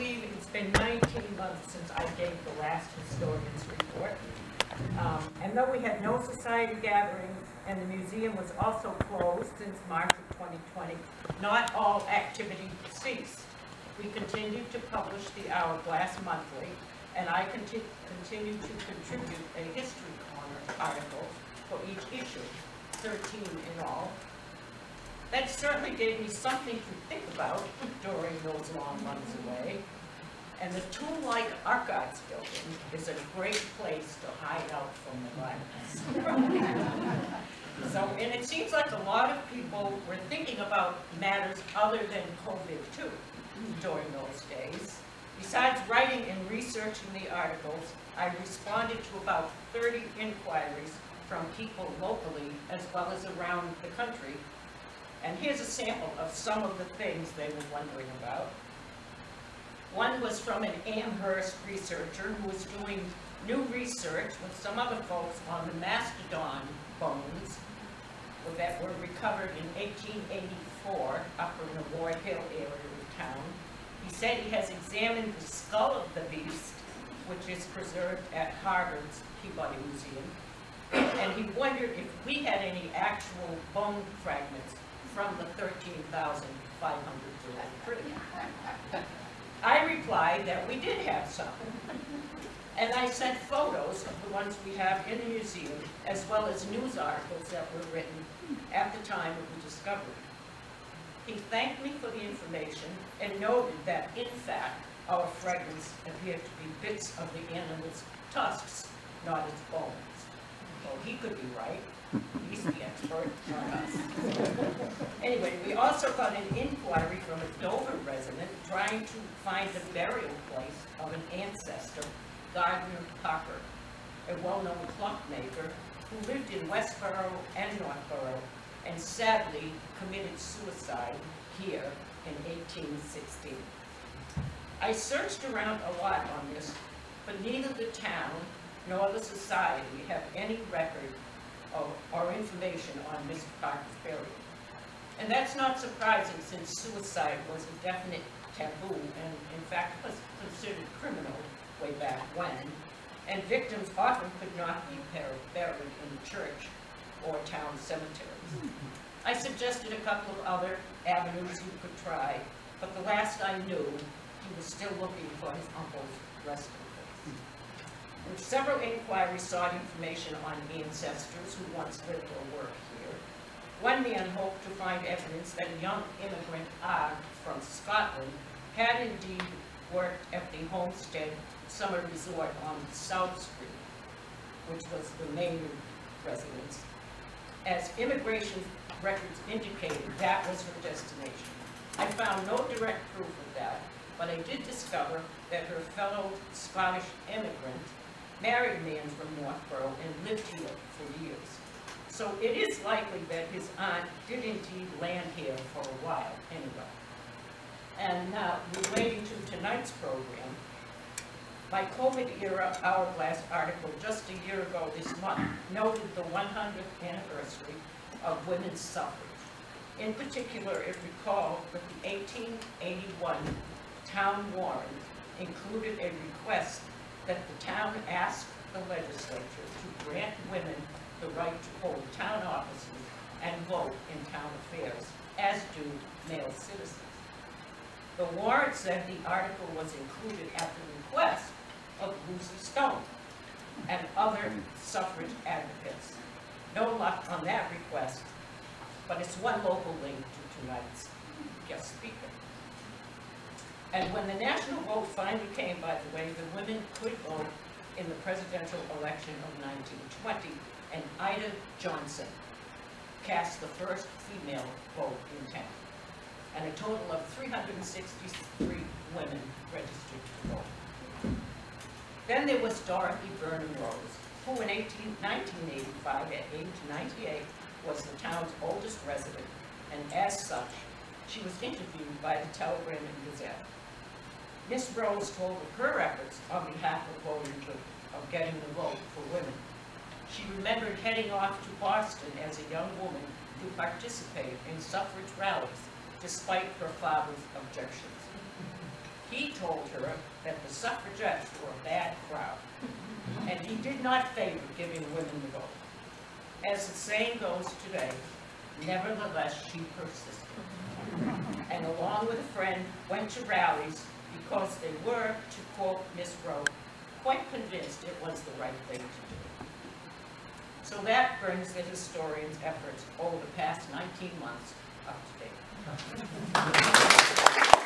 believe it's been 19 months since I gave the last historian's report. And though we had no society gatherings and the museum was also closed since March of 2020, not all activity ceased. We continued to publish the Hourglass monthly, and I continue to contribute a history corner article for each issue, 13 in all. That certainly gave me something to think about during those long months away. And the tomb-like archives building is a great place to hide out from the violence. So, and it seems like a lot of people were thinking about matters other than COVID too during those days. Besides writing and researching the articles, I responded to about 30 inquiries from people locally as well as around the country. And here's a sample of some of the things they were wondering about. One was from an Amherst researcher who was doing new research with some other folks on the mastodon bones that were recovered in 1884 up in the Ward Hill area of town. He said he has examined the skull of the beast, which is preserved at Harvard's Peabody Museum, and he wondered if we had any actual bone fragments from the 13,500-year-old tree. I replied that we did have some, and I sent photos of the ones we have in the museum, as well as news articles that were written at the time of the discovery. He thanked me for the information and noted that, in fact, our fragments appear to be bits of the animal's tusks, not its bones. Well, he could be right. He's the expert, not us. Anyway, we also got an inquiry from a Dover resident trying to find the burial place of an ancestor, Gardner Parker, a well-known clockmaker who lived in Westborough and Northborough and sadly committed suicide here in 1816. I searched around a lot on this, but neither the town nor the society have any record or information on Mr. Parker's burial. And that's not surprising, since suicide was a definite taboo and in fact was considered criminal way back when, and victims often could not be buried in the church or town cemeteries. I suggested a couple of other avenues you could try, but the last I knew, he was still looking for his uncle's resting place. And several inquiries sought information on ancestors who once lived or worked here. One man hoped to find evidence that a young immigrant from Scotland had indeed worked at the Homestead Summer Resort on South Street, which was the main residence. As immigration records indicated, that was her destination. I found no direct proof of that, but I did discover that her fellow Scottish immigrant married a man from Northborough and lived here for years. So it is likely that his aunt did indeed land here for a while anyway. And now, relating to tonight's program, my COVID-era Hourglass article just a year ago this month noted the 100th anniversary of women's suffrage. In particular, it recalled that the 1881 town warrant included a request that the town ask the legislature to grant women the right to hold town offices and vote in town affairs, as do male citizens. The warrant said the article was included at the request of Lucy Stone and other suffrage advocates. No luck on that request, but it's one local link to tonight's guest speaker. And when the national vote finally came, by the way, the women could vote in the presidential election of 1920, and Ida Johnson cast the first female vote in town. And a total of 363 women registered to vote. Then there was Dorothy Vernon Rose, who in 1985, at age 98, was the town's oldest resident, and as such, she was interviewed by the Telegram and Gazette. Miss Rose told of her efforts on behalf of voters of getting the vote for women. She remembered heading off to Boston as a young woman to participate in suffrage rallies, despite her father's objections. he told her that the suffragettes were a bad crowd, and he did not favor giving women the vote. As the saying goes today, nevertheless, she persisted, and along with a friend, went to rallies because they were, to quote Miss Rowe, quite convinced it was the right thing to do. So that brings the historian's efforts over the past 19 months up to date.